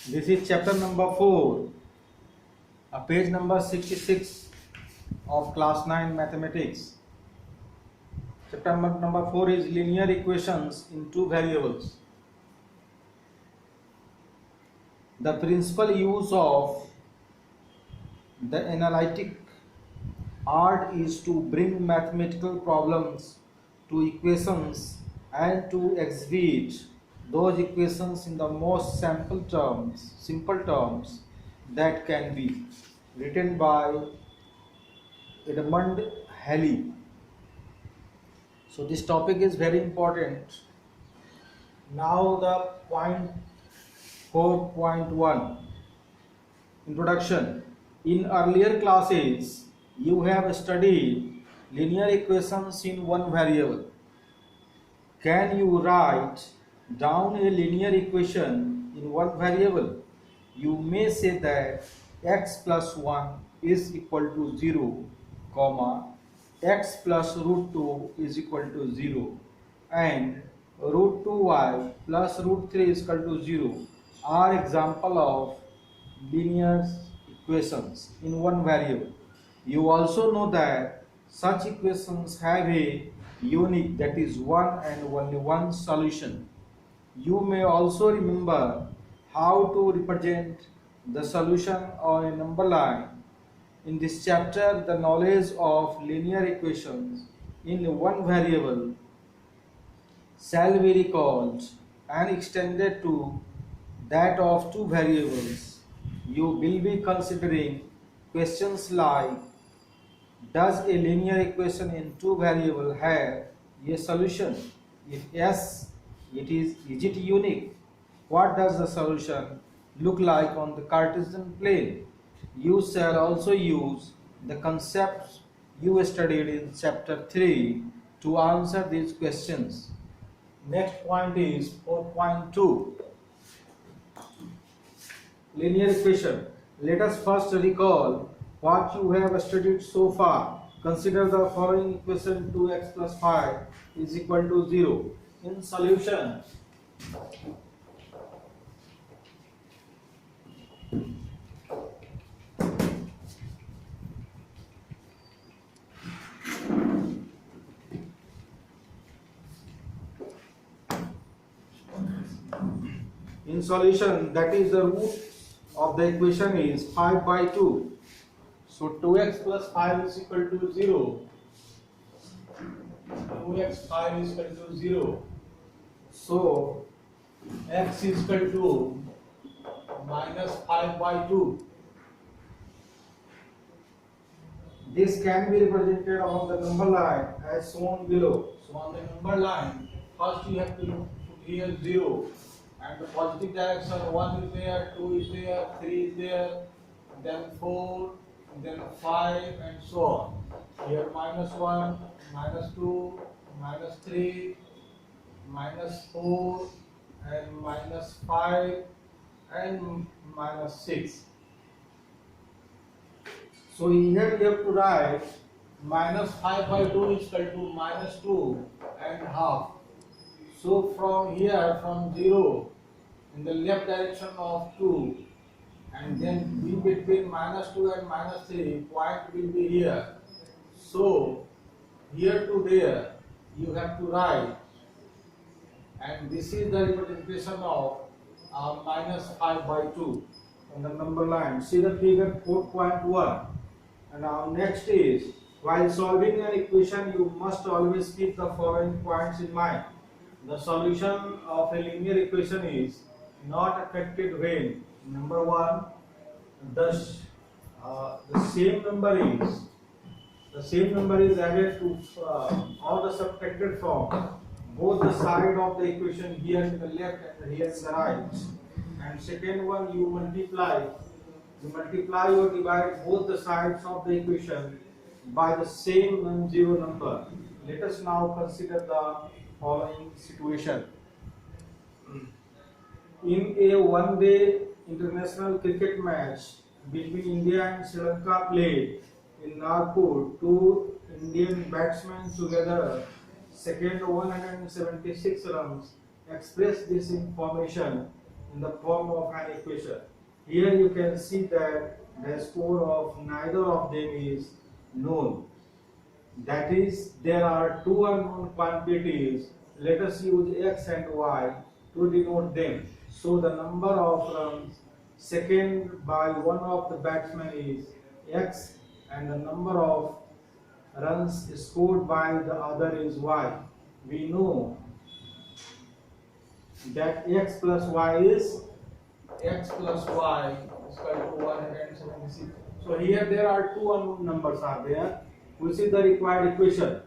This is chapter number 4, page number 66 of class 9 mathematics. Chapter number 4 is linear equations in two variables. The principal use of the analytic art is to bring mathematical problems to equations and to exhibit those equations in the most simple terms that can be written by Edmund Halley. So this topic is very important. Now the point 4.1 Introduction. In earlier classes you have studied linear equations in one variable. Can you write down a linear equation in one variable? You may say that x plus 1 is equal to 0, comma, x plus root 2 is equal to 0 and root 2y plus root 3 is equal to 0 are example of linear equations in one variable. You also know that such equations have a unique, that is one and only one solution. You may also remember how to represent the solution on a number line. In this chapter, the knowledge of linear equations in one variable shall be recalled and extended to that of two variables. You will be considering questions like, does a linear equation in two variables have a solution? If yes, is it unique? What does the solution look like on the Cartesian plane? You shall also use the concepts you studied in chapter 3 to answer these questions. Next point is 4.2 Linear equation. Let us first recall what you have studied so far. Consider the following equation: 2x plus 5 is equal to 0. In solution, that is the root of the equation is 5 by 2. So 2x plus 5 is equal to 0. 2x 5 is equal to 0. So x is equal to minus 5 by 2. This can be represented on the number line as shown below. So on the number line, first you have to put here 0. And the positive direction, 1 is there, 2 is there, 3 is there, then 4, then 5 and so on. Here minus 1, minus 2, minus 3, minus 4 and minus 5 and minus 6. So here you have to write minus 5 by 2 is equal to minus 2 and half. So from here, from 0 in the left direction of 2 and then be between minus 2 and minus 3, point will be here. So here to there you have to write, and this is the representation of minus 5 by 2 on the number line. See the figure 4.1. And now next is, while solving an equation you must always keep the following points in mind. The solution of a linear equation is not affected when, number 1, the same number is added to or the subtracted from both the side of the equation, here in the left and here in the right. And second one, you multiply or divide both the sides of the equation by the same non-zero number. Let us now consider the following situation. In a one-day international cricket match between India and Sri Lanka played in Nagpur, two Indian batsmen together second 176 runs, express this information in the form of an equation. Here you can see that the score of neither of them is known. That is, there are two unknown quantities. Let us use x and y to denote them. So the number of runs second by one of the batsmen is x, and the number of runs scored by the other is y. We know that x plus y is equal to 176. So here there are two unknown numbers are there. Which is the required equation?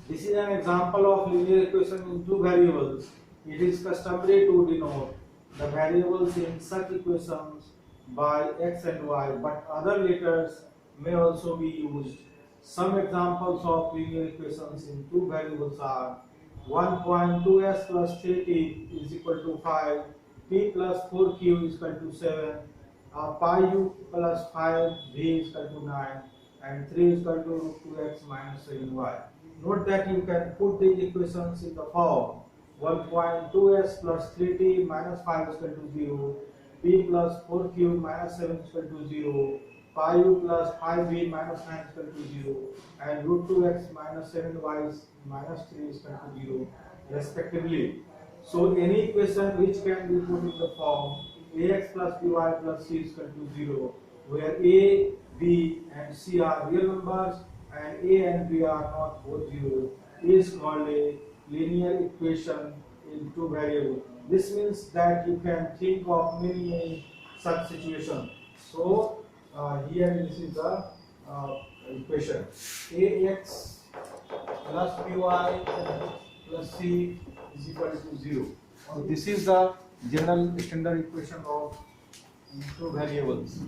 This is an example of linear equation in two variables. It is customary to denote the variables in such equations by x and y, but other letters may also be used. Some examples of linear equations in two variables are 1.2s plus 3t is equal to 5, p plus 4q is equal to 7, pi u plus 5v is equal to 9, and 3 is equal to 2x minus 7y. Note that you can put these equations in the form 1.2s plus 3t minus 5 is equal to 0, p plus 4q minus 7 is equal to 0, pi u plus 5v minus 9 is equal to 0, and root 2x minus 7y minus 3 is equal to 0 respectively. So any equation which can be put in the form ax plus by plus c is equal to 0, where a, b and c are real numbers and a and b are not both 0, is called a linear equation in two variables. This means that you can think of many such situations. So here this is the equation: ax plus by plus c is equal to 0. So this is the general standard equation of two variables.